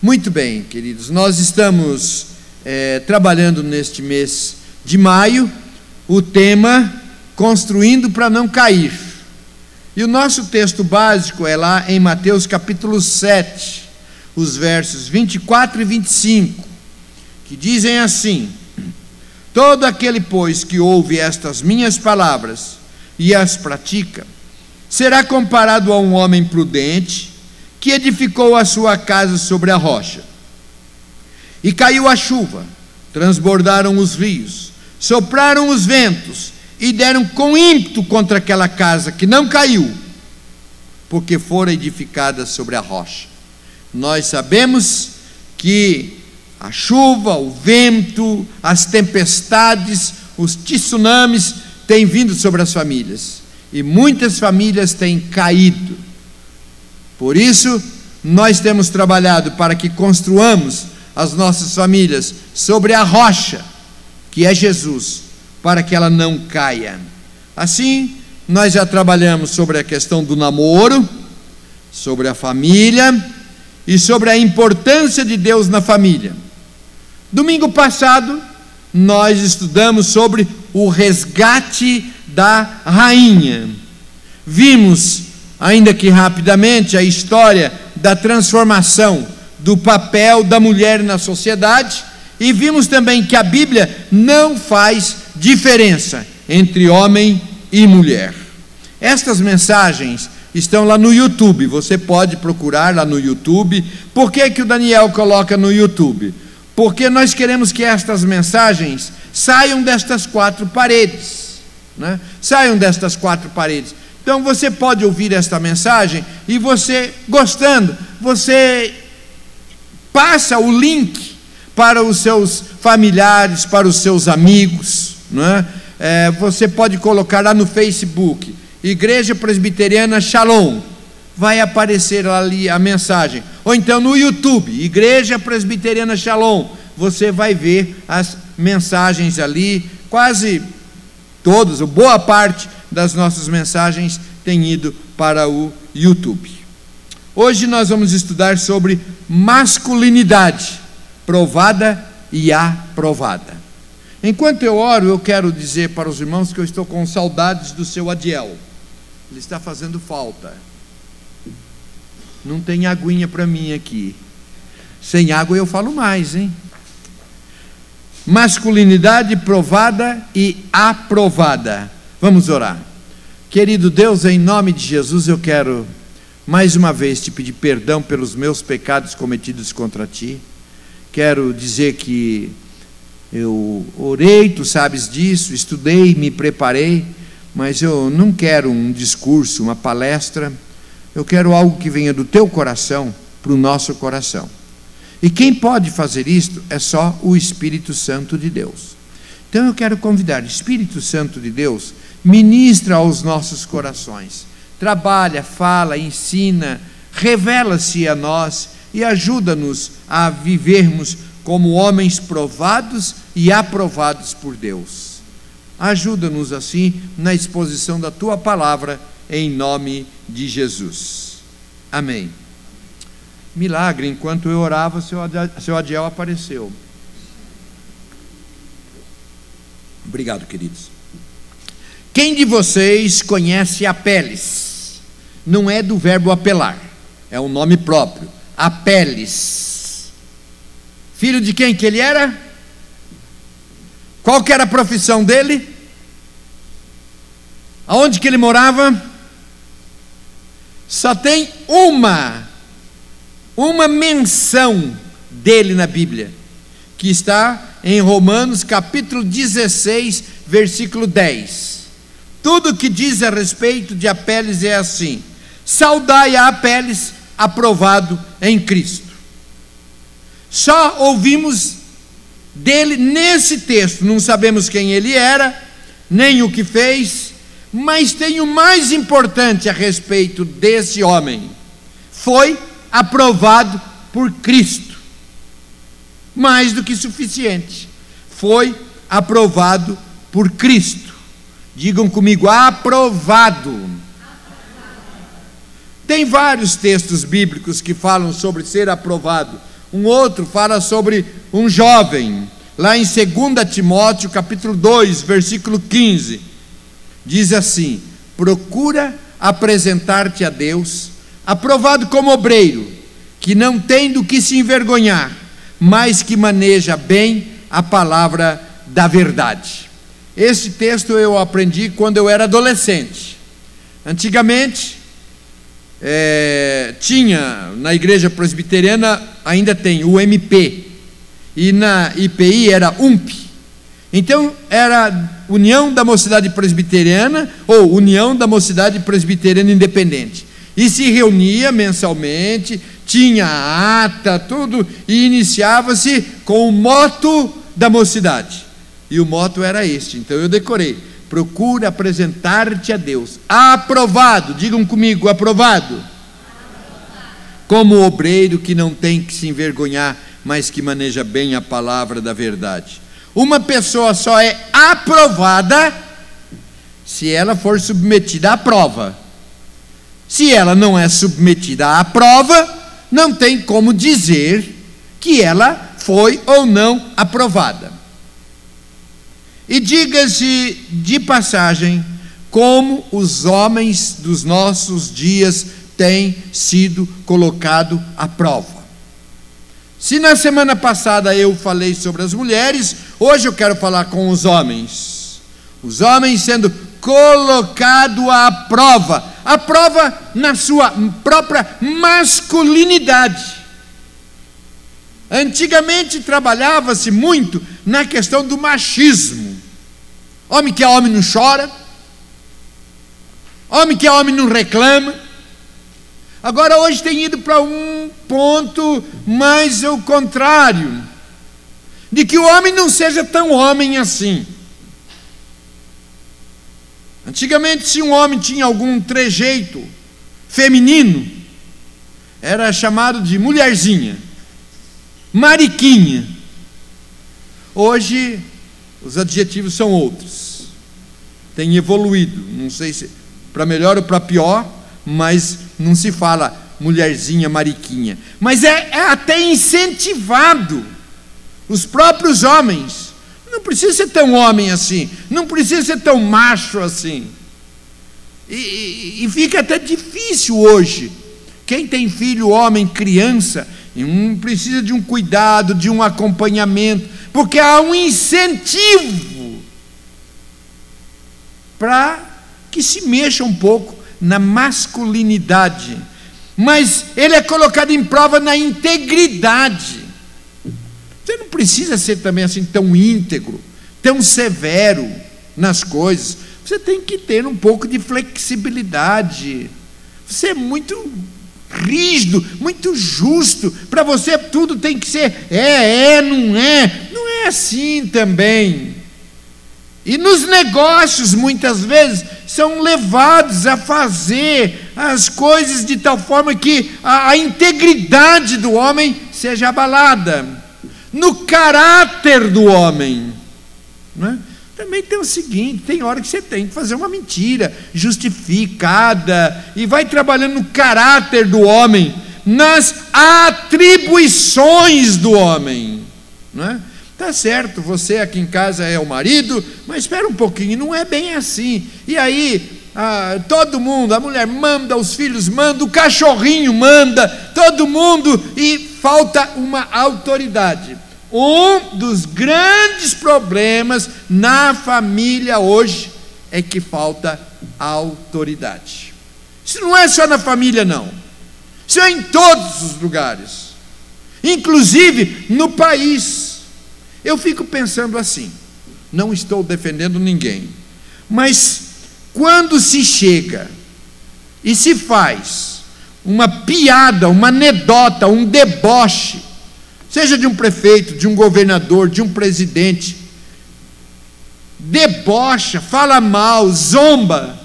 Muito bem, queridos, nós estamos trabalhando neste mês de maio o tema Construindo para não cair. E o nosso texto básico é lá em Mateus capítulo 7, os versos 24 e 25, que dizem assim: todo aquele, pois, que ouve estas minhas palavras e as pratica, será comparado a um homem prudente que edificou a sua casa sobre a rocha. E caiu a chuva, transbordaram os rios, sopraram os ventos e deram com ímpeto contra aquela casa, que não caiu, porque fora edificada sobre a rocha. Nós sabemos que a chuva, o vento, as tempestades, os tsunamis têm vindo sobre as famílias, e muitas famílias têm caído. Por isso, nós temos trabalhado para que construamos as nossas famílias sobre a rocha, que é Jesus, para que ela não caia. Assim, nós já trabalhamos sobre a questão do namoro, sobre a família e sobre a importância de Deus na família. Domingo passado, nós estudamos sobre o resgate da rainha. Vimos, ainda que rapidamente, a história da transformação do papel da mulher na sociedade, e vimos também que a Bíblia não faz diferença entre homem e mulher. Estas mensagens estão lá no YouTube, você pode procurar lá no YouTube. Por que o Daniel coloca no YouTube? Porque nós queremos que estas mensagens saiam destas quatro paredes, né? Saiam destas quatro paredes. Então você pode ouvir esta mensagem e você, gostando, você passa o link para os seus familiares, para os seus amigos, não é? Você pode colocar lá no Facebook, Igreja Presbiteriana Shalom, vai aparecer ali a mensagem. Ou então no YouTube, Igreja Presbiteriana Shalom, você vai ver as mensagens ali. Quase todas, ou boa parte das nossas mensagens tem ido para o YouTube. Hoje nós vamos estudar sobre masculinidade, provada e aprovada. Enquanto eu oro, eu quero dizer para os irmãos que eu estou com saudades do seu Adiel. Ele está fazendo falta. Não tem aguinha para mim aqui. Sem água eu falo mais, hein? Masculinidade provada e aprovada. Vamos orar. Querido Deus, em nome de Jesus, eu quero mais uma vez te pedir perdão pelos meus pecados cometidos contra ti. Quero dizer que eu orei, tu sabes disso, estudei, me preparei, mas eu não quero um discurso, uma palestra. Eu quero algo que venha do teu coração para o nosso coração. E quem pode fazer isto é só o Espírito Santo de Deus. Então eu quero convidar, Espírito Santo de Deus, ministra aos nossos corações, trabalha, fala, ensina, revela-se a nós e ajuda-nos a vivermos como homens provados e aprovados por Deus. Ajuda-nos assim na exposição da tua palavra, em nome de Jesus. Amém. Milagre, enquanto eu orava, seu Adiel apareceu. Obrigado, queridos. Quem de vocês conhece Apeles? Não é do verbo apelar, é um nome próprio. Apeles. Filho de quem que ele era? Qual que era a profissão dele? Aonde que ele morava? Só tem uma menção dele na Bíblia, que está em Romanos capítulo 16, versículo 10. Tudo que diz a respeito de Apeles é assim: saudai a Apeles, aprovado em Cristo. Só ouvimos dele nesse texto, não sabemos quem ele era, nem o que fez, mas tem o mais importante a respeito desse homem: foi aprovado por Cristo. Mais do que suficiente, foi aprovado por Cristo. Digam comigo, aprovado. Tem vários textos bíblicos que falam sobre ser aprovado. Um outro fala sobre um jovem, lá em 2 Timóteo, capítulo 2, versículo 15. Diz assim: procura apresentar-te a Deus, aprovado como obreiro, que não tem do que se envergonhar, mas que maneja bem a palavra da verdade. Esse texto eu aprendi quando eu era adolescente. Antigamente, tinha na igreja presbiteriana, ainda tem o MP, e na IPI era UMP. Então era União da Mocidade Presbiteriana, ou União da Mocidade Presbiteriana Independente, e se reunia mensalmente, tinha a ata, tudo, e iniciava-se com o moto da mocidade, e o moto era este. Então eu decorei: procura apresentar-te a Deus, aprovado, digam comigo, aprovado, como obreiro que não tem que se envergonhar, mas que maneja bem a palavra da verdade. Uma pessoa só é aprovada se ela for submetida à prova. Se ela não é submetida à prova, não tem como dizer que ela foi ou não aprovada. E diga-se de passagem, como os homens dos nossos dias têm sido colocados à prova. Se na semana passada eu falei sobre as mulheres, hoje eu quero falar com os homens. Os homens sendo colocados à prova na sua própria masculinidade. Antigamente trabalhava-se muito na questão do machismo. Homem que é homem não chora, homem que é homem não reclama. Agora hoje tem ido para um ponto mais ao contrário, de que o homem não seja tão homem assim. Antigamente, se um homem tinha algum trejeito feminino, era chamado de mulherzinha, mariquinha. Hoje os adjetivos são outros, tem evoluído, não sei se para melhor ou para pior, mas não se fala mulherzinha, mariquinha, mas é até incentivado. Os próprios homens: não precisa ser tão homem assim, não precisa ser tão macho assim. E fica até difícil hoje. Quem tem filho, homem, criança, precisa de um cuidado, de um acompanhamento, porque há um incentivo para que se mexa um pouco na masculinidade, mas ele é colocado em prova na integridade. Você não precisa ser também assim tão íntegro, tão severo nas coisas. Você tem que ter um pouco de flexibilidade. Você é muito rígido, muito justo. Para você tudo tem que ser não é. Não é assim também. E nos negócios, muitas vezes, são levados a fazer as coisas de tal forma que a integridade do homem seja abalada. No caráter do homem, né? Também tem o seguinte: tem hora que você tem que fazer uma mentira justificada, e vai trabalhando no caráter do homem, nas atribuições do homem, né? Tá certo, você aqui em casa é o marido, mas espera um pouquinho, não é bem assim. E aí, todo mundo, a mulher manda, os filhos mandam, o cachorrinho manda, todo mundo, e falta uma autoridade. Um dos grandes problemas na família hoje é que falta autoridade. Isso não é só na família, não. Isso é em todos os lugares, inclusive no país. Eu fico pensando assim, não estou defendendo ninguém, mas quando se chega e se faz uma piada, uma anedota, um deboche, seja de um prefeito, de um governador, de um presidente, debocha, fala mal, zomba,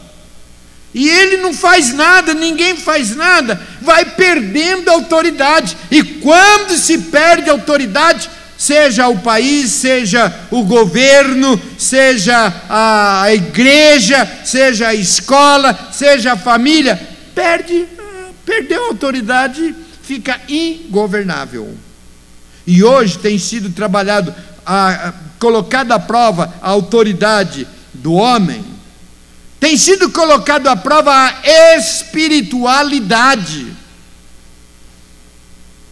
e ele não faz nada, ninguém faz nada, vai perdendo a autoridade. E quando se perde a autoridade, seja o país, seja o governo, seja a igreja, seja a escola, seja a família, perdeu a autoridade, fica ingovernável. E hoje tem sido trabalhado, colocado à prova a autoridade do homem. Tem sido colocado à prova a espiritualidade.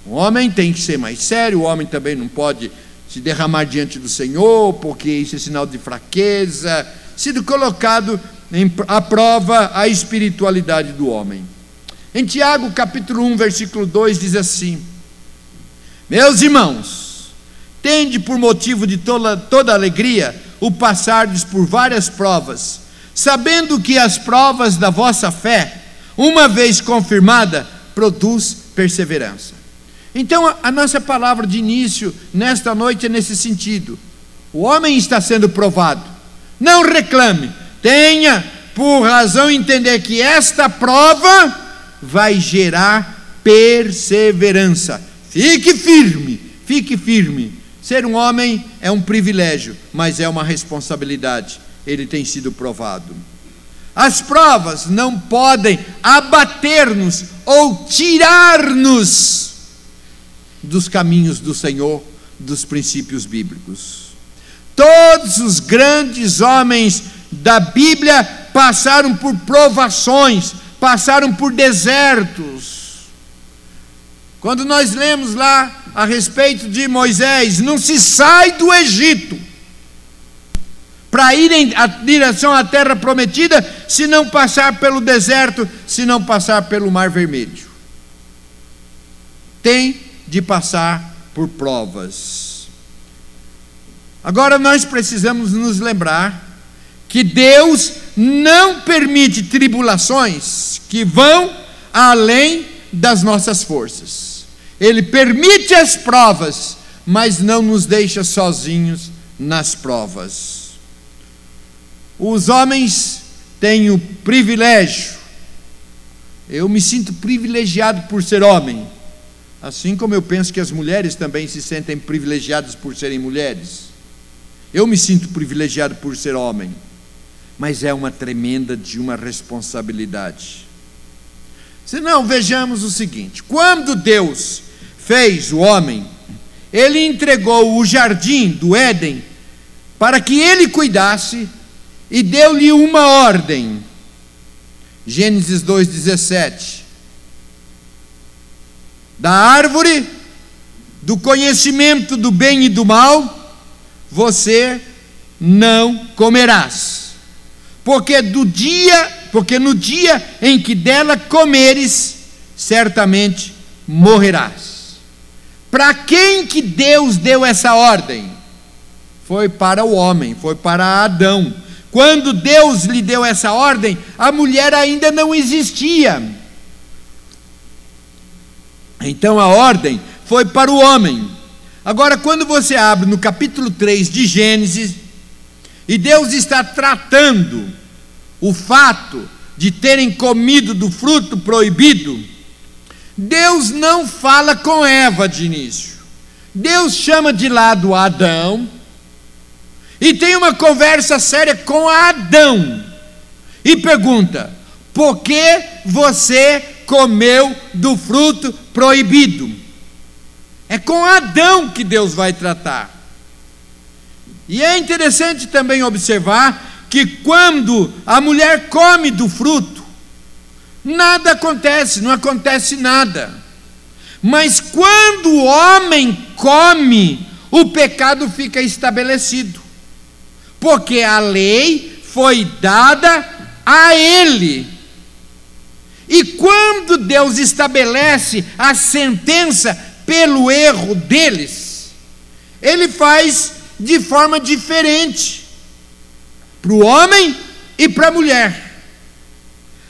O homem tem que ser mais sério, o homem também não pode se derramar diante do Senhor, porque isso é sinal de fraqueza. Sido colocado à prova a espiritualidade do homem. Em Tiago capítulo 1, versículo 2 diz assim: meus irmãos, tende por motivo de toda alegria o passardes por várias provas, sabendo que as provas da vossa fé, uma vez confirmada, produz perseverança. Então a nossa palavra de início nesta noite é nesse sentido. O homem está sendo provado. Não reclame, tenha por razão entender que esta prova vai gerar perseverança. Fique firme, fique firme. Ser um homem é um privilégio, mas é uma responsabilidade. Ele tem sido provado. As provas não podem abater-nos ou tirar-nos dos caminhos do Senhor, dos princípios bíblicos. Todos os grandes homens da Bíblia passaram por provações, passaram por desertos. Quando nós lemos lá a respeito de Moisés, não se sai do Egito para ir em direção à terra prometida, se não passar pelo deserto, se não passar pelo Mar Vermelho. Tem de passar por provas. Agora nós precisamos nos lembrar que Deus não permite tribulações que vão além das nossas forças. Ele permite as provas, mas não nos deixa sozinhos nas provas. Os homens têm o privilégio, eu me sinto privilegiado por ser homem, assim como eu penso que as mulheres também se sentem privilegiadas por serem mulheres. Eu me sinto privilegiado por ser homem, mas é uma tremenda de uma responsabilidade. Senão, vejamos o seguinte: quando Deus fez o homem, Ele entregou o jardim do Éden para que ele cuidasse e deu-lhe uma ordem. Gênesis 2,17: da árvore do conhecimento do bem e do mal você não comerás, porque no dia em que dela comeres, certamente morrerás. Para quem que Deus deu essa ordem? Foi para o homem, foi para Adão. Quando Deus lhe deu essa ordem, a mulher ainda não existia. Então a ordem foi para o homem. Agora, quando você abre no capítulo 3 de Gênesis, e Deus está tratando o fato de terem comido do fruto proibido, Deus não fala com Eva de início. Deus chama de lado Adão e tem uma conversa séria com Adão e pergunta: por que você comeu do fruto proibido? É com Adão que Deus vai tratar. E é interessante também observar que quando a mulher come do fruto, nada acontece, não acontece nada. Mas quando o homem come, o pecado fica estabelecido, porque a lei foi dada a ele. E quando Deus estabelece a sentença pelo erro deles, Ele faz de forma diferente para o homem e para a mulher.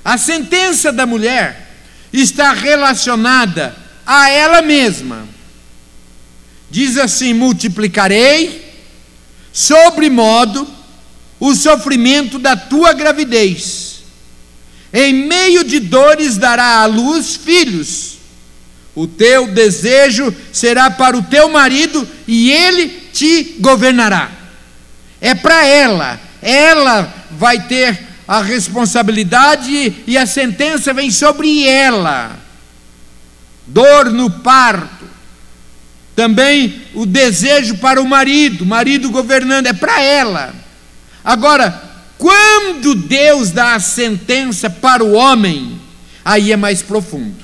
A sentença da mulher está relacionada a ela mesma. Diz assim: multiplicarei sobremodo o sofrimento da tua gravidez, em meio de dores dará à luz filhos, o teu desejo será para o teu marido e ele te governará. É para ela vai ter a responsabilidade e a sentença vem sobre ela. Dor no parto, Também o desejo para o marido governando, é para ela. Agora, quando Deus dá a sentença para o homem, aí é mais profundo.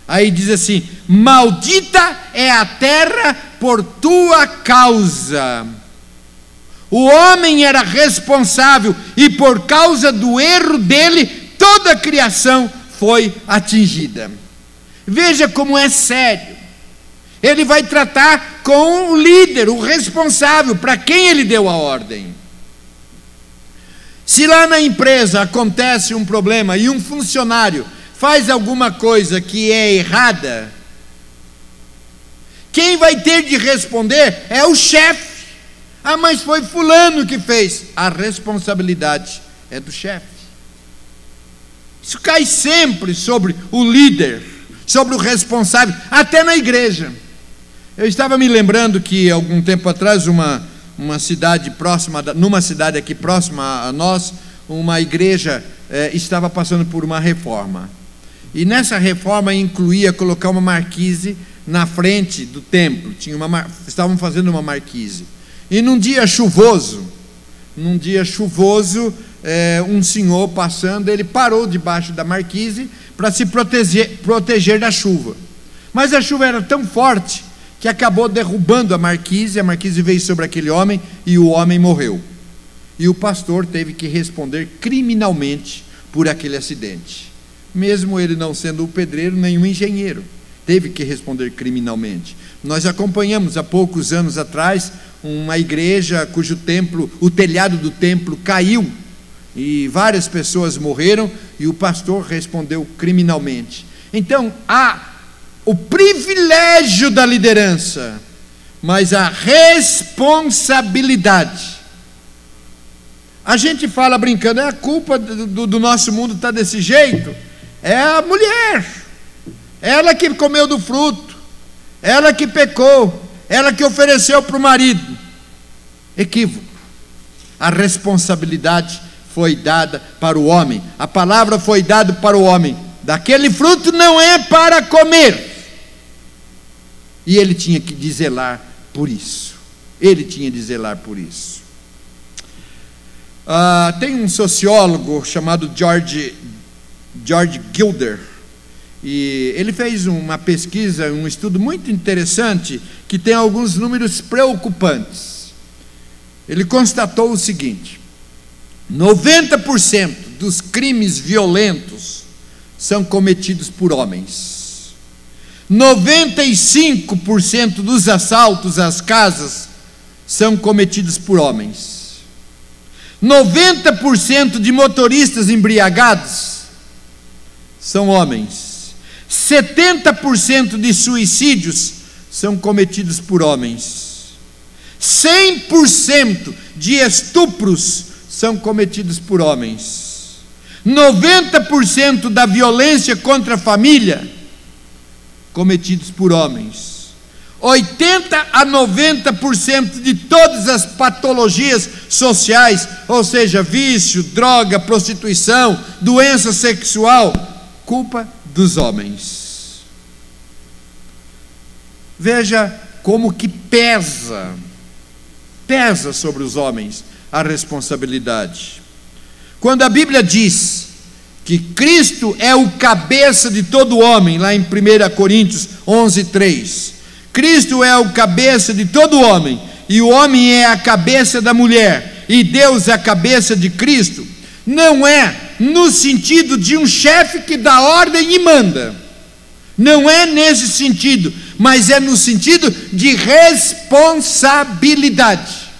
Aí diz assim: maldita é a terra por tua causa. O homem era responsável, e por causa do erro dele, toda a criação foi atingida. Veja como é sério. Ele vai tratar com o líder, o responsável, para quem ele deu a ordem. Se lá na empresa acontece um problema e um funcionário faz alguma coisa que é errada, quem vai ter de responder é o chefe. Ah, mas foi fulano que fez. A responsabilidade é do chefe. Isso cai sempre sobre o líder, sobre o responsável, até na igreja. Eu estava me lembrando que algum tempo atrás, numa cidade aqui próxima a nós, uma igreja estava passando por uma reforma. E nessa reforma incluía colocar uma marquise na frente do templo. Estavam fazendo uma marquise. E num dia chuvoso, um senhor passando, ele parou debaixo da marquise para se proteger da chuva. Mas a chuva era tão forte que acabou derrubando a marquise veio sobre aquele homem e o homem morreu. E o pastor teve que responder criminalmente por aquele acidente. Mesmo ele não sendo o pedreiro nem o engenheiro, teve que responder criminalmente. Nós acompanhamos há poucos anos atrás uma igreja cujo o telhado do templo caiu e várias pessoas morreram e o pastor respondeu criminalmente. Então há o privilégio da liderança, mas a responsabilidade. A gente fala brincando, a culpa do nosso mundo está desse jeito, é a mulher, ela que comeu do fruto, ela que pecou, ela que ofereceu para o marido. Equívoco. A responsabilidade foi dada para o homem, a palavra foi dada para o homem: daquele fruto não é para comer. E ele tinha que zelar por isso. Tem um sociólogo chamado George Gilder, e ele fez uma pesquisa, um estudo muito interessante, que tem alguns números preocupantes. Ele constatou o seguinte: 90% dos crimes violentos são cometidos por homens. 95% dos assaltos às casas são cometidos por homens. 90% de motoristas embriagados são homens. 70% de suicídios são cometidos por homens. 100% de estupros são cometidos por homens. 90% da violência contra a família cometidos por homens. 80 a 90% de todas as patologias sociais, ou seja, vício, droga, prostituição, doença sexual, culpa dos homens. Veja como que pesa sobre os homens a responsabilidade. Quando a Bíblia diz que Cristo é o cabeça de todo homem, lá em 1 Coríntios 11:3, Cristo é o cabeça de todo homem, e o homem é a cabeça da mulher, e Deus é a cabeça de Cristo, não é no sentido de um chefe que dá ordem e manda, não é nesse sentido, mas é no sentido de responsabilidade.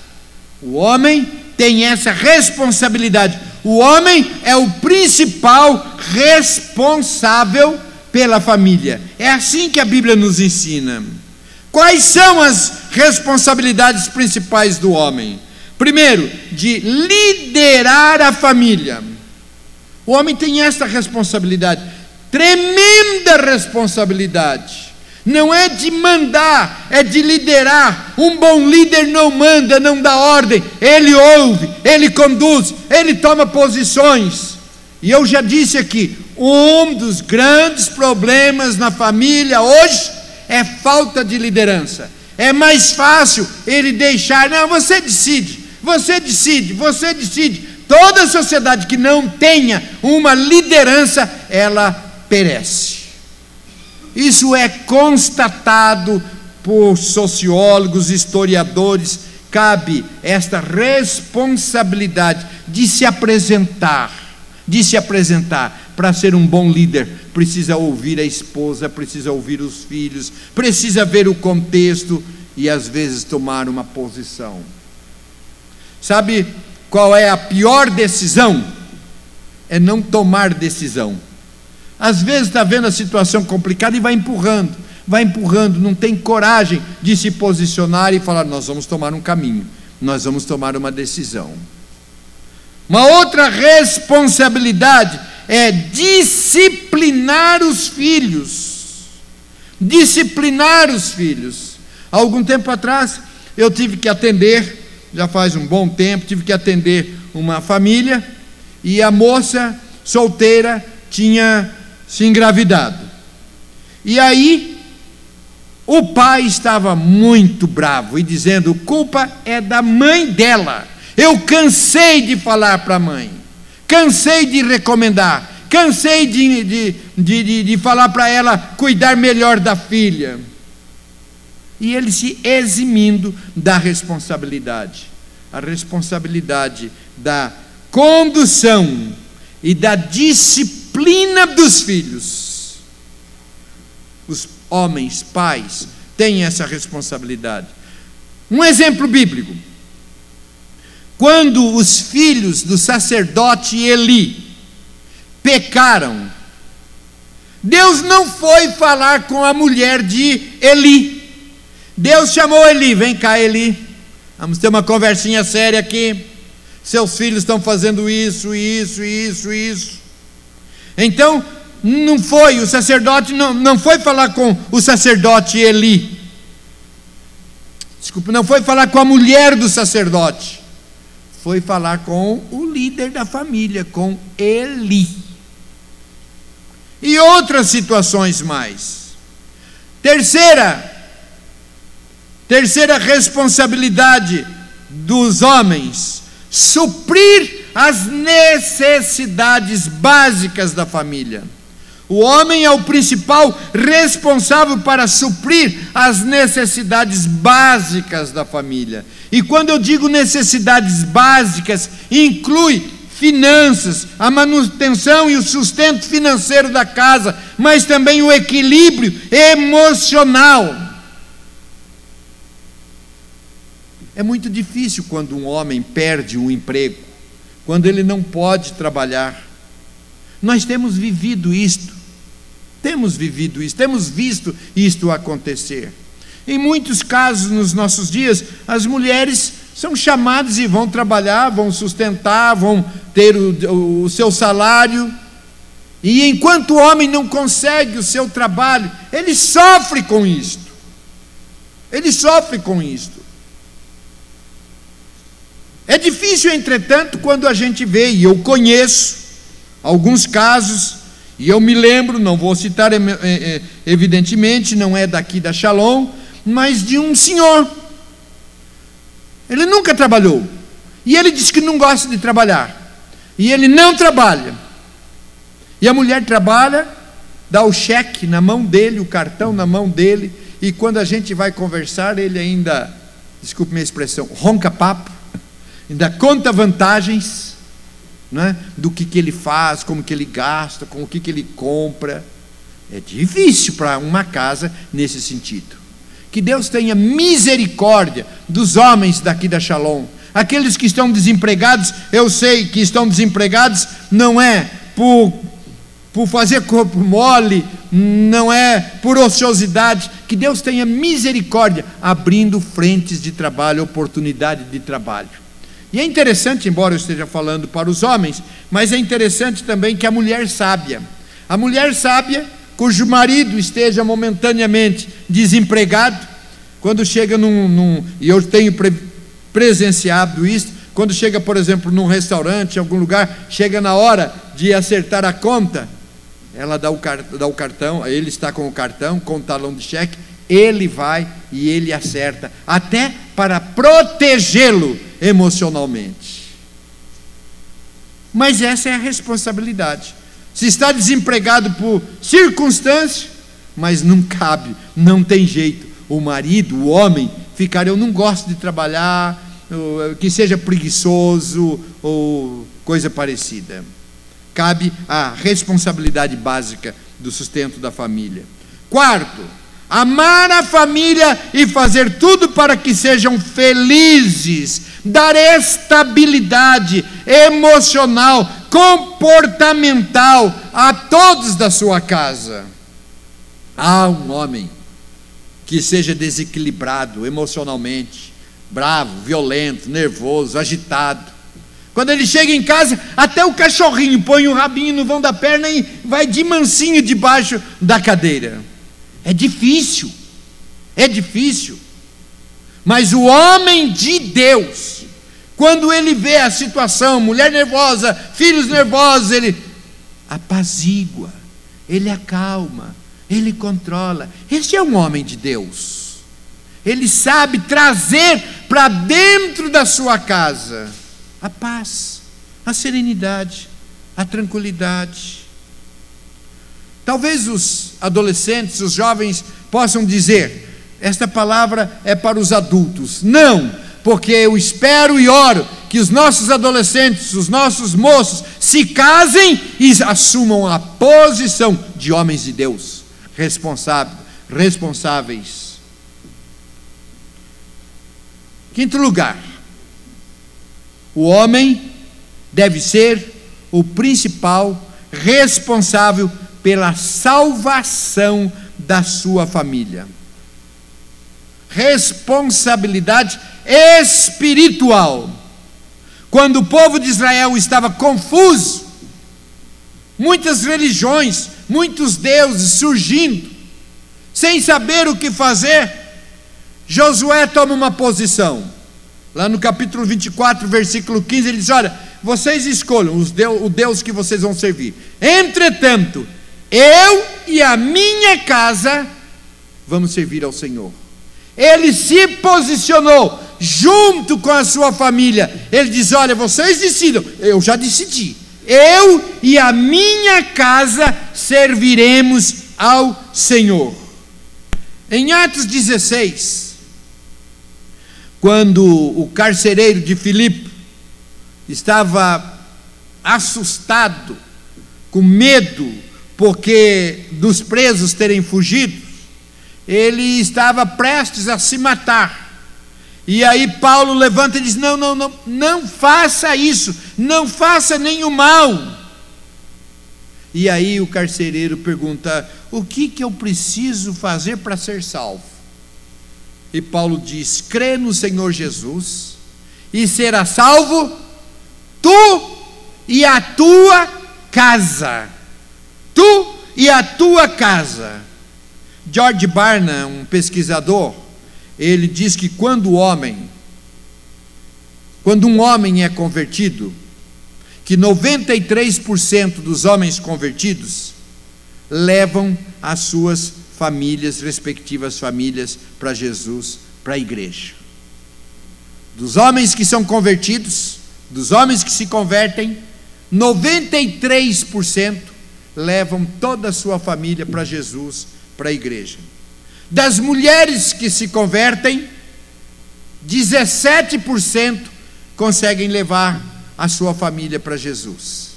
O homem tem essa responsabilidade. O homem é o principal responsável pela família. É assim que a Bíblia nos ensina. Quais são as responsabilidades principais do homem? Primeiro, de liderar a família. O homem tem esta responsabilidade, tremenda responsabilidade. Não é de mandar, é de liderar. Um bom líder não manda, não dá ordem, ele ouve, ele conduz, ele toma posições. E eu já disse aqui, um dos grandes problemas na família hoje é falta de liderança. É mais fácil ele deixar, não, você decide, você decide, você decide. Toda a sociedade que não tenha uma liderança, ela perece. Isso é constatado por sociólogos, historiadores. Cabe esta responsabilidade de se apresentar. Para ser um bom líder, precisa ouvir a esposa, precisa ouvir os filhos, precisa ver o contexto e às vezes tomar uma posição. Sabe qual é a pior decisão? É não tomar decisão. Às vezes está vendo a situação complicada e vai empurrando, não tem coragem de se posicionar e falar, nós vamos tomar um caminho, nós vamos tomar uma decisão. Uma outra responsabilidade é disciplinar os filhos. Disciplinar os filhos. Há algum tempo atrás, eu tive que atender, já faz um bom tempo, tive que atender uma família, e a moça solteira tinha se engravidado. E aí, o pai estava muito bravo e dizendo, culpa é da mãe dela. Eu cansei de falar para a mãe, cansei de recomendar, cansei de falar para ela cuidar melhor da filha. E ele se eximindo da responsabilidade, a responsabilidade da condução e da disciplina dos filhos. Os homens, pais, têm essa responsabilidade. Um exemplo bíblico. Quando os filhos do sacerdote Eli pecaram, Deus não foi falar com a mulher de Eli. Deus chamou Eli, vem cá Eli, vamos ter uma conversinha séria aqui, seus filhos estão fazendo isso. Então, não foi, o sacerdote não foi falar com o sacerdote Eli, desculpa, não foi falar com a mulher do sacerdote, foi falar com o líder da família, com Eli. E outras situações mais. Terceira responsabilidade dos homens, suprir as necessidades básicas da família. O homem é o principal responsável para suprir as necessidades básicas da família. E quando eu digo necessidades básicas, inclui finanças, a manutenção e o sustento financeiro da casa, mas também o equilíbrio emocional. É muito difícil quando um homem perde um emprego, quando ele não pode trabalhar. Nós temos vivido isto, temos visto isto acontecer. Em muitos casos nos nossos dias, as mulheres são chamadas e vão trabalhar, vão sustentar, vão ter o seu salário, e enquanto o homem não consegue o seu trabalho, ele sofre com isto. É difícil, entretanto, quando a gente vê, e eu conheço alguns casos, e eu me lembro, não vou citar evidentemente, não é daqui da Shalom, mas de um senhor. Ele nunca trabalhou, e ele diz que não gosta de trabalhar, e ele não trabalha, e a mulher trabalha, dá o cheque na mão dele, o cartão na mão dele, e quando a gente vai conversar, ele ainda, desculpe minha expressão, ronca papo, ainda conta vantagens, né, do que ele faz, como que ele gasta, com o que ele compra. É difícil para uma casa nesse sentido. Que Deus tenha misericórdia dos homens daqui da Shalom. Aqueles que estão desempregados, eu sei que estão desempregados, não é por fazer corpo mole, não é por ociosidade. Que Deus tenha misericórdia, abrindo frentes de trabalho, oportunidade de trabalho. E é interessante, embora eu esteja falando para os homens, mas é interessante também que a mulher sábia, cujo marido esteja momentaneamente desempregado, quando chega e eu tenho presenciado isso, quando chega, por exemplo, num restaurante, em algum lugar, chega na hora de acertar a conta, ela dá o cartão, ele está com o cartão, com o talão de cheque, ele vai e ele acerta, até para protegê-lo emocionalmente. Mas essa é a responsabilidade. Se está desempregado por circunstância, mas não cabe, não tem jeito. O marido, o homem, ficar, eu não gosto de trabalhar, que seja preguiçoso ou coisa parecida. Cabe a responsabilidade básica do sustento da família. Quarto, amar a família e fazer tudo para que sejam felizes, dar estabilidade emocional, comportamental a todos da sua casa. Há um homem que seja desequilibrado emocionalmente, bravo, violento, nervoso, agitado. Quando ele chega em casa, até o cachorrinho põe o rabinho no vão da perna e vai de mansinho debaixo da cadeira. É difícil, mas o homem de Deus, quando ele vê a situação, mulher nervosa, filhos nervosos, ele apazigua, ele acalma, ele controla. Esse é um homem de Deus. Ele sabe trazer para dentro da sua casa a paz, a serenidade, a tranquilidade. Talvez os adolescentes, os jovens possam dizer, esta palavra é para os adultos. Não, porque eu espero e oro que os nossos adolescentes, os nossos moços, se casem e assumam a posição de homens de Deus, responsáveis. Quinto lugar, o homem deve ser o principal responsável pela salvação da sua família. Responsabilidade espiritual. Quando o povo de Israel estava confuso, muitas religiões, muitos deuses surgindo, sem saber o que fazer, Josué toma uma posição. Lá no capítulo 24, versículo 15, ele diz, olha, vocês escolham o Deus que vocês vão servir. Entretanto, eu e a minha casa vamos servir ao Senhor. Ele se posicionou junto com a sua família. Ele diz, olha, vocês decidam. Eu já decidi. Eu e a minha casa serviremos ao Senhor. Em Atos 16, quando o carcereiro de Filipe estava assustado, com medo, porque dos presos terem fugido, ele estava prestes a se matar. E aí Paulo levanta e diz, não faça isso, não faça nenhum mal. E aí o carcereiro pergunta, o que eu preciso fazer para ser salvo? E Paulo diz, crê no Senhor Jesus e será salvo tu e a tua casa. Tu e a tua casa. George Barna, um pesquisador, ele diz que quando um homem é convertido, que 93% dos homens convertidos levam as suas famílias, respectivas famílias, para Jesus, para a igreja. Dos homens que são convertidos, dos homens que se convertem, 93% levam toda a sua família para Jesus, para a igreja. Das mulheres que se convertem, 17% conseguem levar a sua família para Jesus.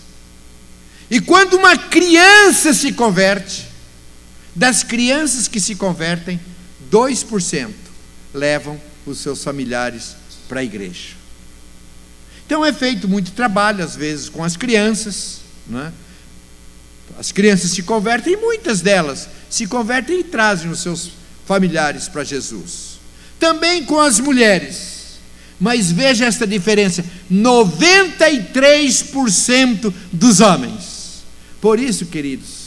E quando uma criança se converte, das crianças que se convertem, 2% levam os seus familiares para a igreja. Então é feito muito trabalho, às vezes, com as crianças, né? As crianças se convertem, e muitas delas se convertem e trazem os seus familiares para Jesus. Também com as mulheres. Mas veja esta diferença, 93% dos homens. Por isso, queridos,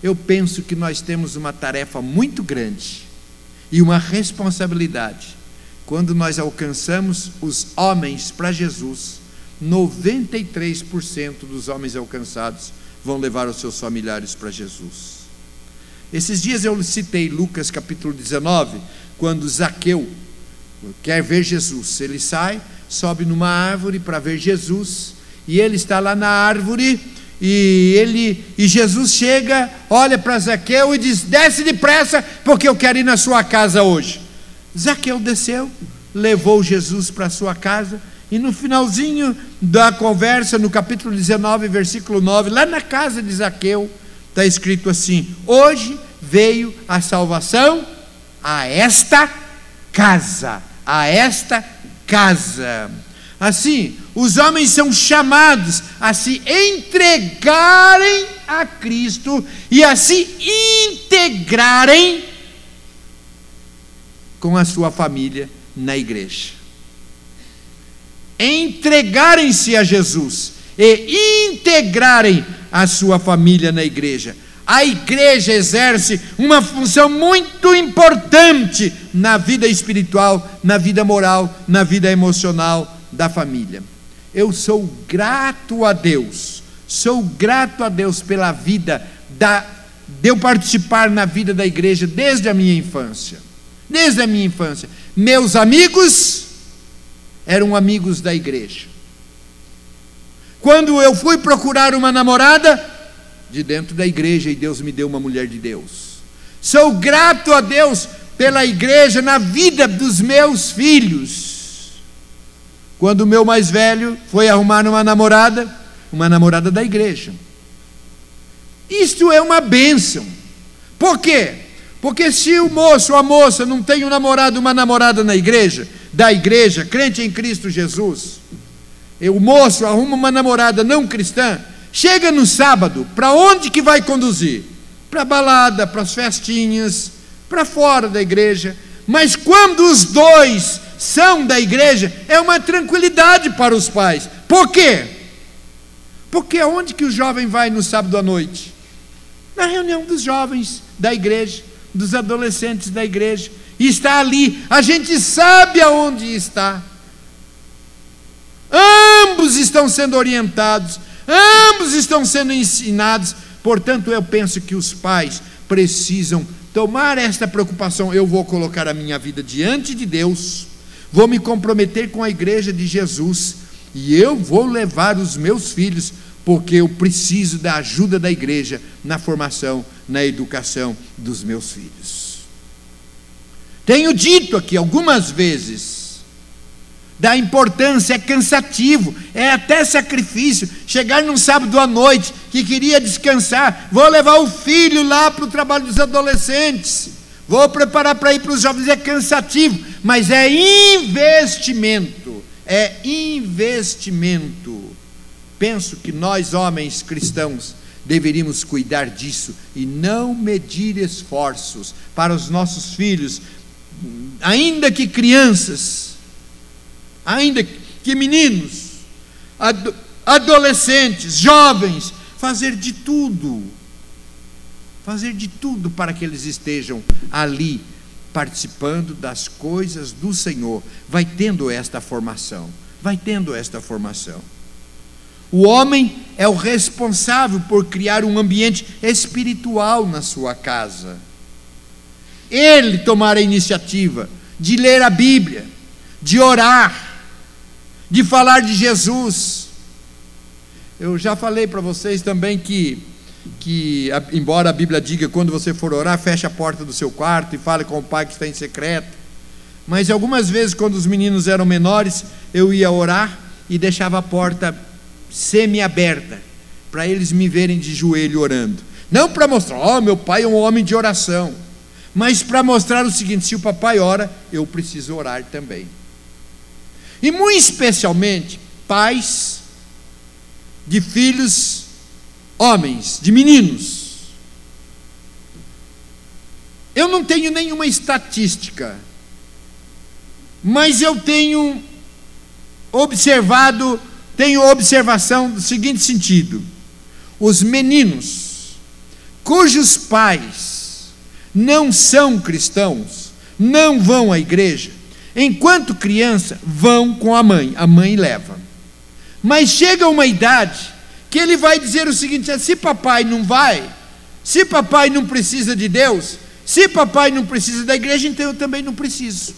eu penso que nós temos uma tarefa muito grande e uma responsabilidade. Quando nós alcançamos os homens para Jesus, 93% dos homens alcançados vão levar os seus familiares para Jesus. Esses dias eu citei Lucas capítulo 19, quando Zaqueu quer ver Jesus. Ele sai, sobe numa árvore para ver Jesus, e ele está lá na árvore, e Jesus chega, olha para Zaqueu e diz: desce depressa, porque eu quero ir na sua casa hoje. Zaqueu desceu, levou Jesus para sua casa, e no finalzinho da conversa, no capítulo 19, versículo 9, lá na casa de Zaqueu, está escrito assim: hoje veio a salvação a esta casa, a esta casa. Assim, os homens são chamados a se entregarem a Cristo e a se integrarem com a sua família na igreja. Entregarem-se a Jesus e integrarem a sua família na igreja. A igreja exerce uma função muito importante na vida espiritual, na vida moral, na vida emocional da família. Eu sou grato a Deus pela vida de eu participar na vida da igreja desde a minha infância. Meus amigos eram amigos da igreja. Quando eu fui procurar uma namorada, de dentro da igreja, e Deus me deu uma mulher de Deus. Sou grato a Deus pela igreja na vida dos meus filhos. Quando o meu mais velho foi arrumar uma namorada da igreja. Isto é uma bênção. Por quê? Porque se o moço ou a moça não tem um namorado, uma namorada da igreja, crente em Cristo Jesus, e o moço arruma uma namorada não cristã, chega no sábado, para onde que vai conduzir? Para a balada, para as festinhas, para fora da igreja. Mas quando os dois são da igreja, é uma tranquilidade para os pais. Por quê? Porque aonde que o jovem vai no sábado à noite? Na reunião dos jovens da igreja, dos adolescentes da igreja, e está ali, a gente sabe aonde está. Ambos estão sendo orientados, ambos estão sendo ensinados. Portanto, eu penso que os pais precisam tomar esta preocupação. Eu vou colocar a minha vida diante de Deus, vou me comprometer com a igreja de Jesus, e eu vou levar os meus filhos, porque eu preciso da ajuda da igreja na formação, na educação dos meus filhos. Tenho dito aqui algumas vezes da importância, é cansativo, é até sacrifício. Chegar num sábado à noite, que queria descansar, vou levar o filho lá para o trabalho dos adolescentes, vou preparar para ir para os jovens, é cansativo, mas é investimento, Penso que nós, homens cristãos, deveríamos cuidar disso e não medir esforços para os nossos filhos, ainda que crianças, ainda que meninos, adolescentes, jovens, fazer de tudo para que eles estejam ali participando das coisas do Senhor. Vai tendo esta formação. O homem é o responsável por criar um ambiente espiritual na sua casa. Ele tomar a iniciativa de ler a Bíblia, de orar, de falar de Jesus. Eu já falei para vocês também que embora a Bíblia diga, quando você for orar, feche a porta do seu quarto e fale com o Pai que está em secreto, mas algumas vezes, quando os meninos eram menores, eu ia orar e deixava a porta semi-aberta, para eles me verem de joelho orando, não para mostrar, meu pai é um homem de oração, mas para mostrar o seguinte: se o papai ora, eu preciso orar também. E muito especialmente pais de filhos homens, de meninos. Eu não tenho nenhuma estatística, mas eu tenho observação do seguinte sentido: os meninos cujos pais não são cristãos, não vão à igreja, enquanto criança vão com a mãe leva, mas chega uma idade que ele vai dizer o seguinte: se papai não vai, Se papai não precisa de Deus, se papai não precisa da igreja, então eu também não preciso.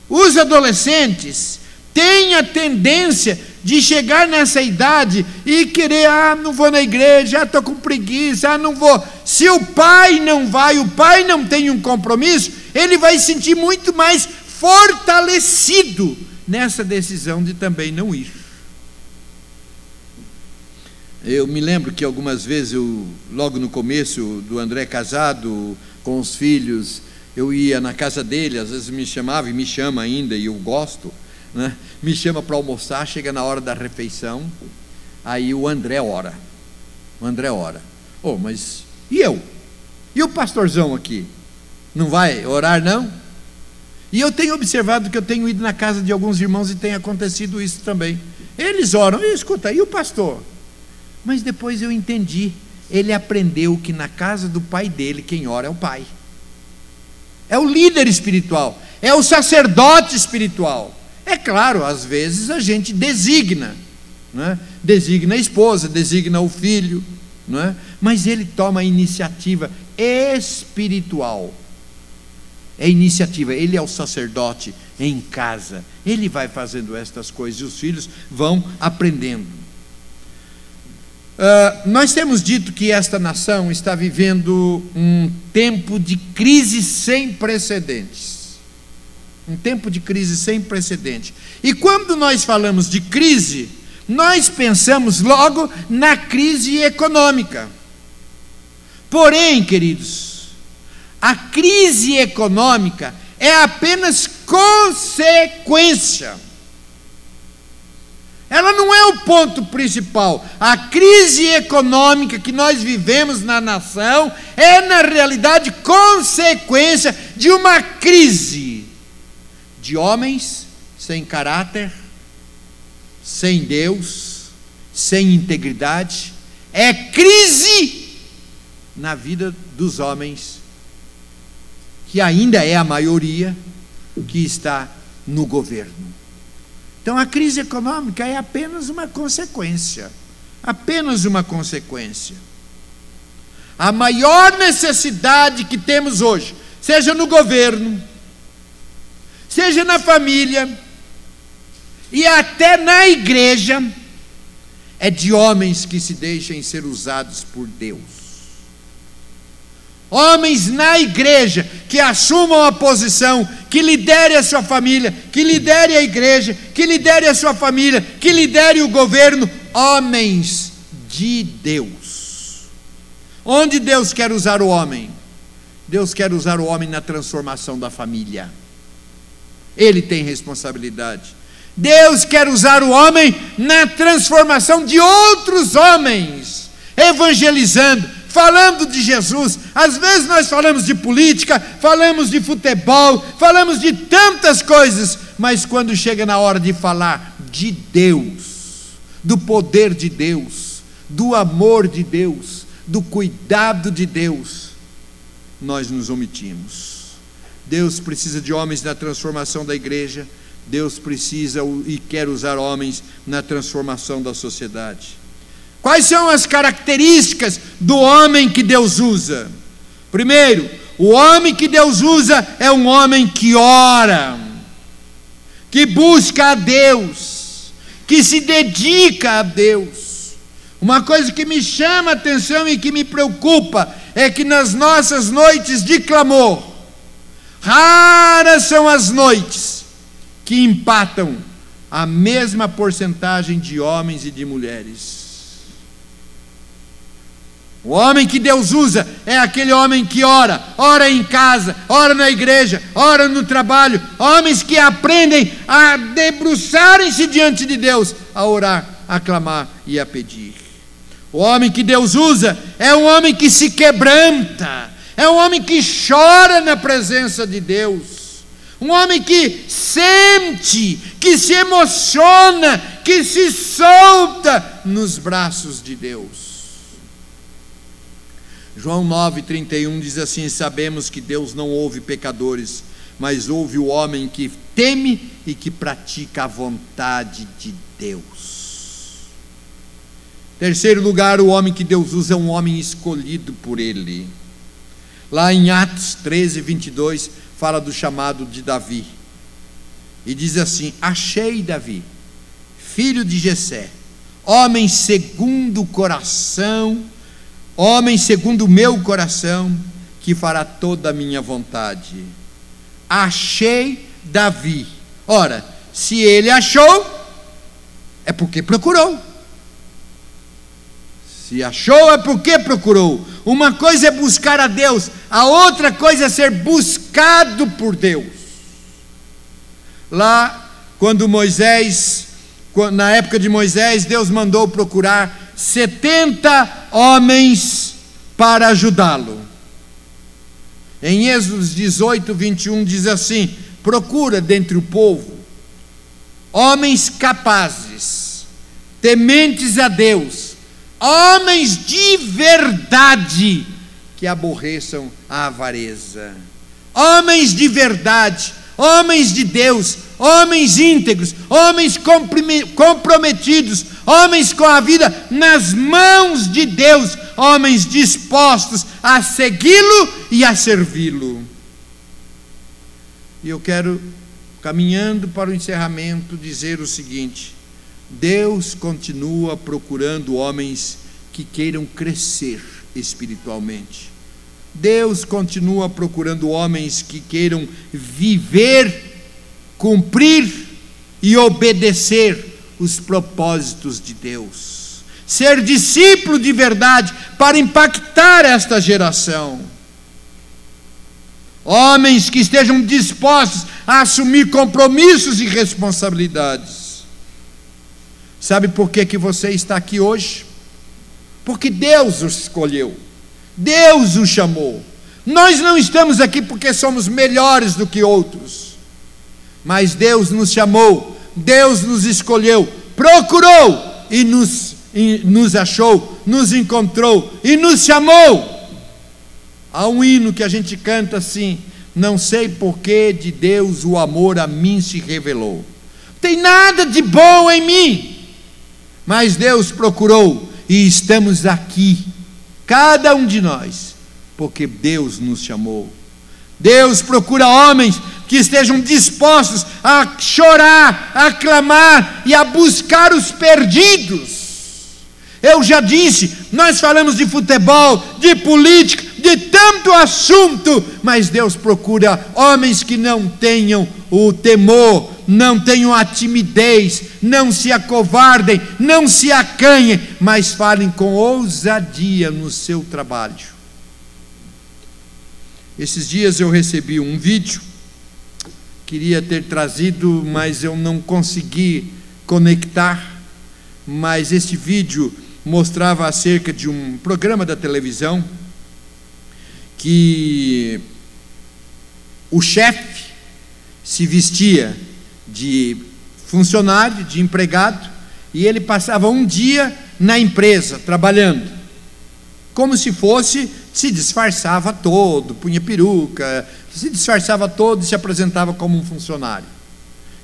Os adolescentes têm a tendência de chegar nessa idade e querer, não vou na igreja, estou com preguiça, não vou. Se o pai não vai, o pai não tem um compromisso, ele vai se sentir muito mais fortalecido nessa decisão de também não ir. Eu me lembro que algumas vezes, logo no começo do André casado, com os filhos, eu ia na casa dele, às vezes me chamava, e me chama ainda, e eu gosto, né? Me chama para almoçar, chega na hora da refeição, aí o André ora. Mas e eu? E o pastorzão aqui? Não vai orar, não? E eu tenho observado que eu tenho ido na casa de alguns irmãos e tem acontecido isso também. Eles oram, e escuta, e o pastor? Mas depois eu entendi, ele aprendeu que na casa do pai dele, quem ora é o pai. É o líder espiritual, é o sacerdote espiritual. É claro, às vezes a gente designa, né? Designa a esposa, designa o filho, né? Mas ele toma a iniciativa espiritual. É iniciativa, ele é o sacerdote em casa, ele vai fazendo estas coisas e os filhos vão aprendendo. Nós temos dito que esta nação está vivendo um tempo de crise sem precedentes. Um tempo de crise sem precedentes. E quando nós falamos de crise, nós pensamos logo na crise econômica. Porém, queridos, a crise econômica é apenas consequência. Ela não é o ponto principal. A crise econômica que nós vivemos na nação é, na realidade, consequência de uma crise de homens sem caráter, sem Deus, sem integridade. É crise na vida dos homens, que ainda é a maioria que está no governo. Então a crise econômica é apenas uma consequência. Apenas uma consequência. A maior necessidade que temos hoje, seja no governo, seja na família e até na igreja, é de homens que se deixem ser usados por Deus. Homens na igreja que assumam a posição, que lidere a sua família, que lidere a igreja, que lidere a sua família, que lidere o governo. Homens de Deus. Onde Deus quer usar o homem? Deus quer usar o homem na transformação da família. Ele tem responsabilidade. Deus quer usar o homem na transformação de outros homens, evangelizando, falando de Jesus. Às vezes nós falamos de política, falamos de futebol, falamos de tantas coisas, mas quando chega na hora de falar de Deus, do poder de Deus, do amor de Deus, do cuidado de Deus, nós nos omitimos. Deus precisa de homens na transformação da igreja. Deus precisa e quer usar homens na transformação da sociedade. Quais são as características do homem que Deus usa? Primeiro, o homem que Deus usa é um homem que ora, que busca a Deus, que se dedica a Deus. Uma coisa que me chama a atenção e que me preocupa é que nas nossas noites de clamor, raras são as noites que empatam a mesma porcentagem de homens e de mulheres. O homem que Deus usa é aquele homem que ora em casa, ora na igreja, ora no trabalho. Homens que aprendem a debruçarem-se diante de Deus, a orar, a clamar e a pedir. O homem que Deus usa é um homem que se quebranta, é um homem que chora na presença de Deus. Um homem que sente, que se emociona, que se solta nos braços de Deus. João 9,31 diz assim: sabemos que Deus não ouve pecadores, mas ouve o homem que teme e que pratica a vontade de Deus. Terceiro lugar, o homem que Deus usa é um homem escolhido por Ele. Lá em Atos 13, 22, fala do chamado de Davi. E diz assim: achei Davi, filho de Jessé, homem segundo o coração, homem segundo o meu coração, que fará toda a minha vontade. Achei Davi. Ora, se ele achou, é porque procurou. Se achou, é porque procurou. Uma coisa é buscar a Deus, a outra coisa é ser buscado por Deus. Lá, na época de Moisés, Deus mandou procurar 70 homens para ajudá-lo. Em Êxodo 18, 21 diz assim: procura dentre o povo homens capazes, tementes a Deus, homens de verdade, que aborreçam a avareza. Homens de verdade, homens de Deus, homens íntegros, homens comprometidos, homens com a vida nas mãos de Deus, homens dispostos a segui-lo e a servi-lo. E eu quero, caminhando para o encerramento, dizer o seguinte: Deus continua procurando homens que queiram crescer espiritualmente. Deus continua procurando homens que queiram viver, cumprir e obedecer os propósitos de Deus. Ser discípulo de verdade para impactar esta geração. Homens que estejam dispostos a assumir compromissos e responsabilidades. Sabe por que você está aqui hoje? Porque Deus os escolheu, Deus os chamou. Nós não estamos aqui porque somos melhores do que outros, mas Deus nos chamou, Deus nos escolheu, procurou e nos achou, nos encontrou e nos chamou. Há um hino que a gente canta assim: não sei porquê de Deus o amor a mim se revelou. Não tem nada de bom em mim, mas Deus procurou e estamos aqui, cada um de nós, porque Deus nos chamou. Deus procura homens que estejam dispostos a chorar, a clamar e a buscar os perdidos. Eu já disse, nós falamos de futebol, de política, de tanto assunto, mas Deus procura homens que não tenham o temor, não tenham a timidez, não se acovardem, não se acanhem, mas falem com ousadia no seu trabalho. Esses dias eu recebi um vídeo, queria ter trazido, mas eu não consegui conectar, mas este vídeo mostrava acerca de um programa da televisão, que o chefe se vestia de funcionário, de empregado, e ele passava um dia na empresa, trabalhando, como se fosse, se disfarçava todo, punha peruca, se disfarçava todo e se apresentava como um funcionário,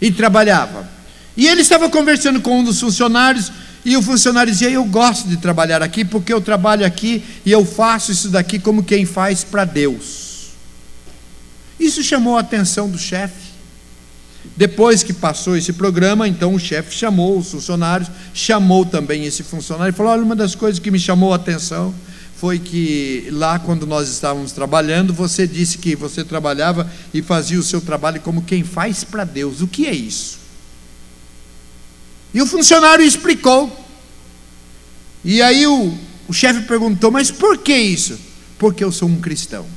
e trabalhava. E ele estava conversando com um dos funcionários, e o funcionário dizia: eu gosto de trabalhar aqui, porque eu trabalho aqui, e eu faço isso daqui como quem faz para Deus. Isso chamou a atenção do chefe. Depois que passou esse programa, então o chefe chamou os funcionários, chamou também esse funcionário e falou: olha, uma das coisas que me chamou a atenção foi que lá, quando nós estávamos trabalhando, você disse que você trabalhava e fazia o seu trabalho como quem faz para Deus. O que é isso? E o funcionário explicou. E aí o chefe perguntou: mas por que isso? Porque eu sou um cristão.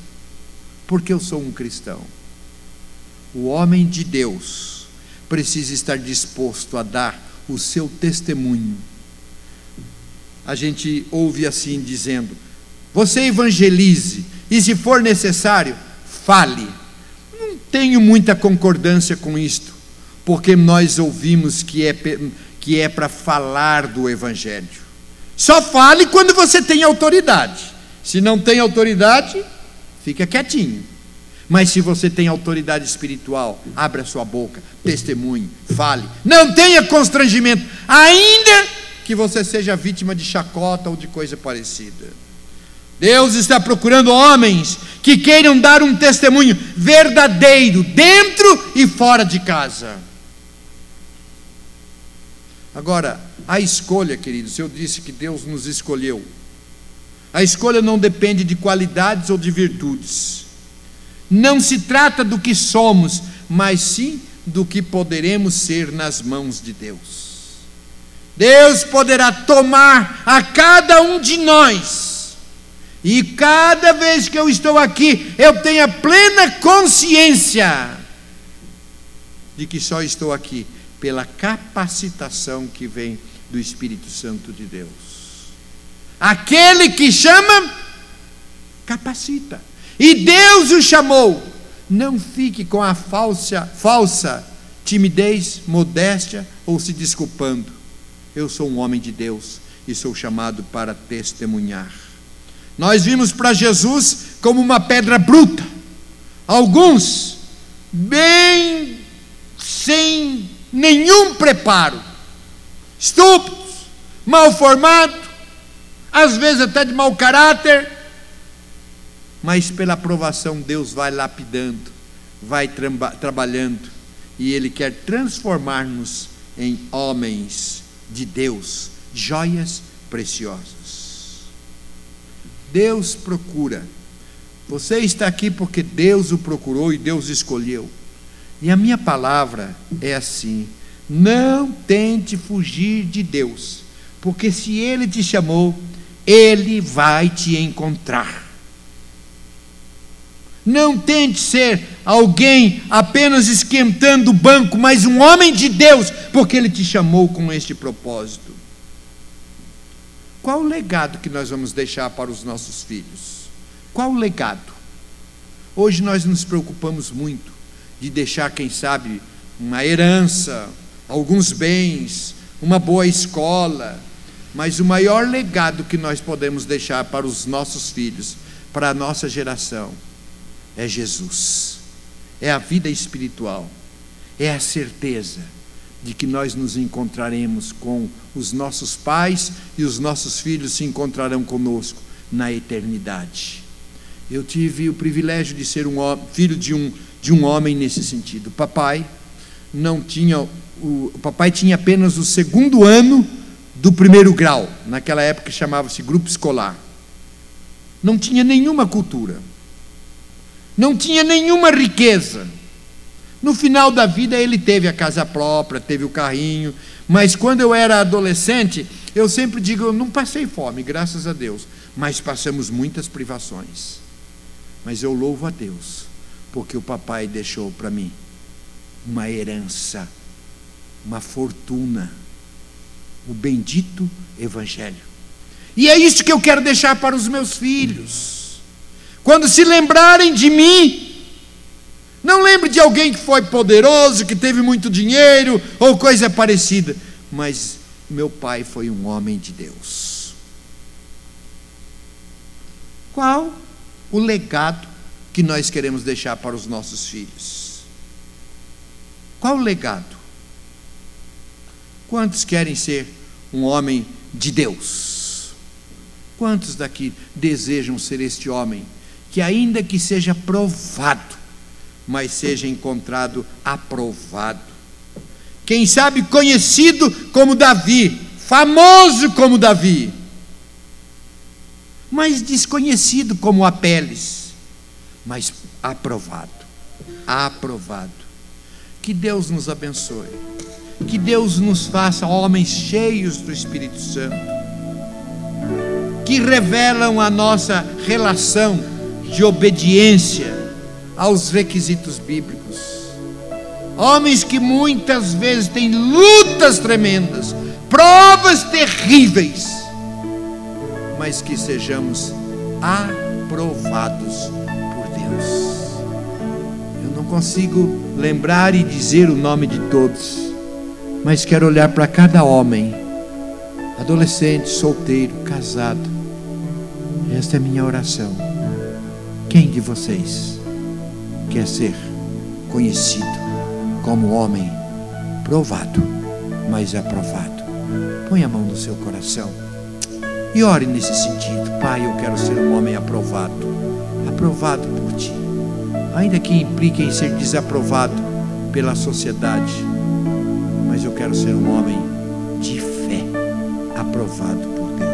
Porque eu sou um cristão. O homem de Deus precisa estar disposto a dar o seu testemunho. A gente ouve assim dizendo: você evangelize, e se for necessário, fale. Não tenho muita concordância com isto, porque nós ouvimos que é para falar do Evangelho. Só fale quando você tem autoridade. Se não tem autoridade, fica quietinho. Mas se você tem autoridade espiritual, abra sua boca, testemunhe, fale. Não tenha constrangimento, ainda que você seja vítima de chacota ou de coisa parecida. Deus está procurando homens que queiram dar um testemunho verdadeiro, dentro e fora de casa. Agora, a escolha, queridos, eu disse que Deus nos escolheu. A escolha não depende de qualidades ou de virtudes. Não se trata do que somos, mas sim do que poderemos ser nas mãos de Deus. Deus poderá tomar a cada um de nós, e cada vez que eu estou aqui, eu tenho a plena consciência de que só estou aqui pela capacitação que vem do Espírito Santo de Deus. Aquele que chama, capacita. E Deus o chamou. Não fique com a falsa timidez, modéstia ou se desculpando. Eu sou um homem de Deus e sou chamado para testemunhar. Nós vimos para Jesus como uma pedra bruta. Alguns, bem sem nenhum preparo, estúpidos, mal formados, às vezes até de mau caráter, mas pela aprovação Deus vai lapidando, vai trabalhando, e Ele quer transformar-nos em homens de Deus, joias preciosas. Deus procura. Você está aqui porque Deus o procurou e Deus escolheu. E a minha palavra é assim: não tente fugir de Deus, porque se Ele te chamou, Ele vai te encontrar. Não tente ser alguém apenas esquentando o banco, mas um homem de Deus, porque Ele te chamou com este propósito. Qual o legado que nós vamos deixar para os nossos filhos? Qual o legado? Hoje nós nos preocupamos muito de deixar, quem sabe, uma herança, alguns bens, uma boa escola, mas o maior legado que nós podemos deixar para os nossos filhos, para a nossa geração, é Jesus, é a vida espiritual, é a certeza de que nós nos encontraremos com os nossos pais e os nossos filhos se encontrarão conosco na eternidade. Eu tive o privilégio de ser filho de um homem nesse sentido. Papai tinha apenas o segundo ano do primeiro grau, naquela época chamava-se grupo escolar. Não tinha nenhuma cultura, não tinha nenhuma riqueza. No final da vida ele teve a casa própria, teve o carrinho, mas quando eu era adolescente, eu sempre digo, eu não passei fome, graças a Deus, mas passamos muitas privações. Mas eu louvo a Deus, porque o papai deixou para mim uma herança, uma fortuna, o bendito Evangelho. E é isso que eu quero deixar para os meus filhos. Quando se lembrarem de mim, não lembre de alguém que foi poderoso, que teve muito dinheiro, ou coisa parecida, mas meu pai foi um homem de Deus. Qual o legado que nós queremos deixar para os nossos filhos? Qual o legado? Quantos querem ser um homem de Deus? Quantos daqui desejam ser este homem, que ainda que seja provado, mas seja encontrado aprovado? Quem sabe conhecido como Davi, famoso como Davi, mas desconhecido como Apeles, mas aprovado, aprovado. Que Deus nos abençoe, que Deus nos faça homens cheios do Espírito Santo, que revelam a nossa relação de obediência aos requisitos bíblicos. Homens que muitas vezes têm lutas tremendas, provas terríveis, mas que sejamos aprovados por Deus. Eu não consigo lembrar e dizer o nome de todos, mas quero olhar para cada homem, adolescente, solteiro, casado. Esta é a minha oração. Quem de vocês quer ser conhecido como homem provado, mas aprovado? Põe a mão no seu coração e ore nesse sentido. Pai, eu quero ser um homem aprovado por Ti, ainda que implique em ser desaprovado pela sociedade, mas eu quero ser um homem de fé, aprovado por Deus.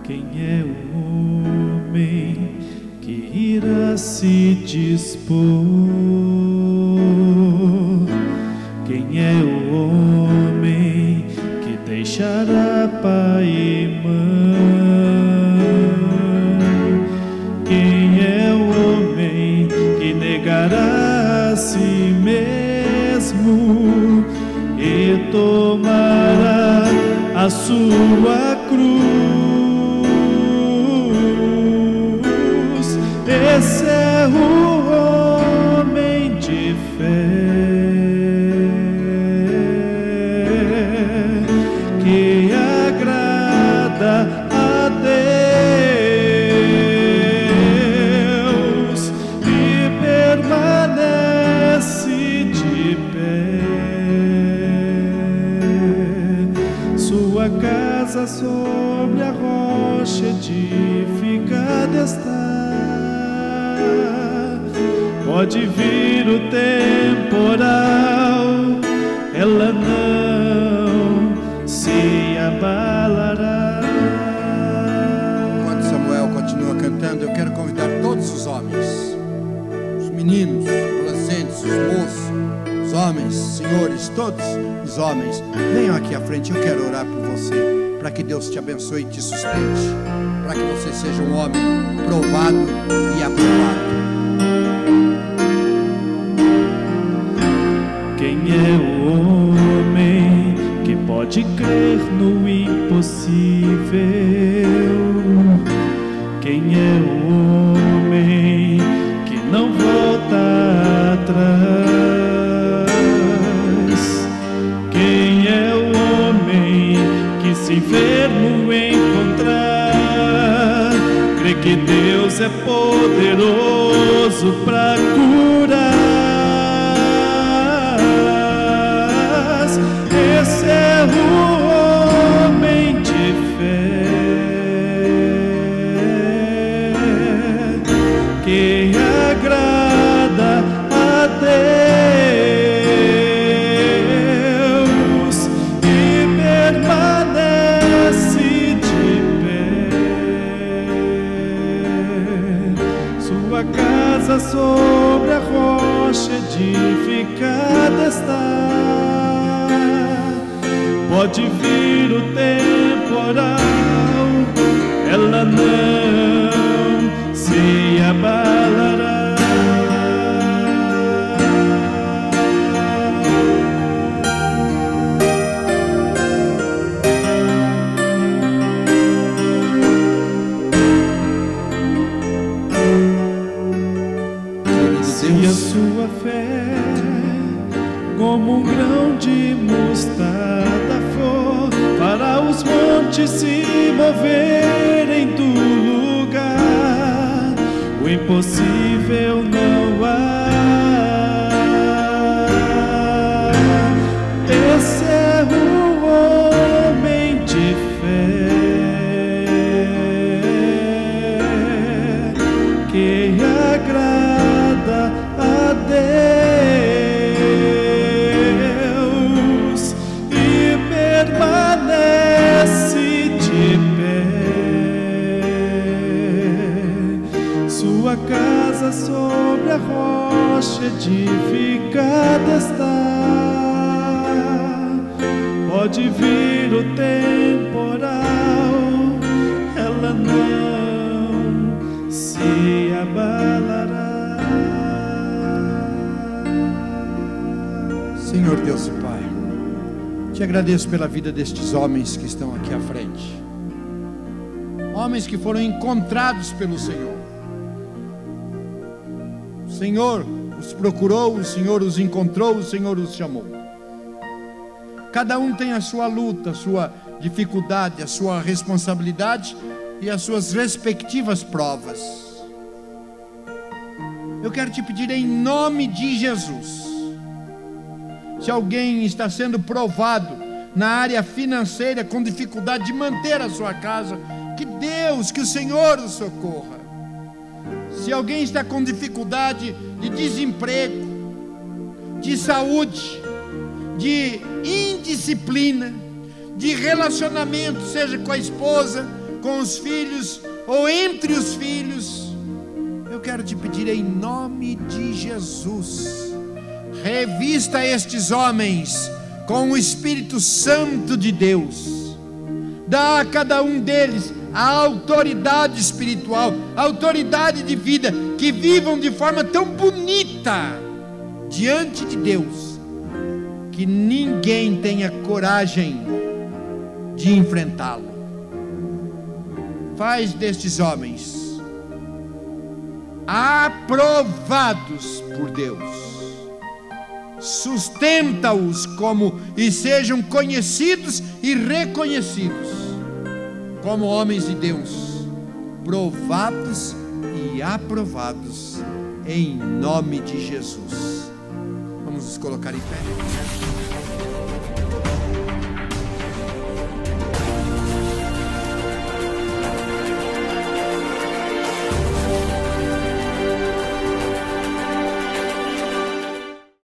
Quem é o homem que irá se dispor? Quem é o homem que deixará pai e mãe? Quem é o homem que negará a si mesmo e tomará a sua cruz? Esse é o homem de fé que agrada a Deus e permanece de pé. Sua casa sobre a rocha edificada está. Pode vir o temporal, ela não se abalará. Enquanto Samuel continua cantando, eu quero convidar todos os homens, os meninos, os adolescentes, os moços, os homens, senhores, todos os homens, venham aqui à frente. Eu quero orar por você, para que Deus te abençoe e te sustente, para que você seja um homem provado e aprovado. Quem é o homem que pode crer no impossível? Quem é o homem que não volta atrás? Quem é o homem que, se enfermo encontrar, crê que Deus é poderoso para curar? Esse é o homem de fé que agrada a Deus e permanece de pé. Sua casa sobre a rocha edificada está. Pode vir o temporal, ela não se abalará. Se a sua fé, como um grão de mostarda for, para os montes se moverem do lugar, o impossível não há. Esse é o homem de fé que agrada a Deus e permanece de pé. Sua casa sobre a rocha edificada está. Pode vir o temporal, ela não se abalará. Senhor Deus e Pai, te agradeço pela vida destes homens que estão aqui à frente, homens que foram encontrados pelo Senhor. O Senhor os procurou, o Senhor os encontrou, o Senhor os chamou. Cada um tem a sua luta, a sua dificuldade, a sua responsabilidade e as suas respectivas provas. Eu quero te pedir em nome de Jesus, se alguém está sendo provado na área financeira, com dificuldade de manter a sua casa, que Deus, que o Senhor o socorra. Se alguém está com dificuldade de desemprego, de saúde, de indisciplina, de relacionamento, seja com a esposa, com os filhos ou entre os filhos, eu quero te pedir em nome de Jesus, revista estes homens com o Espírito Santo de Deus, dá a cada um deles a autoridade espiritual, a autoridade de vida, que vivam de forma tão bonita diante de Deus, que ninguém tenha coragem de enfrentá-lo. Faz destes homens aprovados por Deus, sustenta-os como e sejam conhecidos e reconhecidos como homens de Deus, provados e aprovados em nome de Jesus. Vamos nos colocar em pé.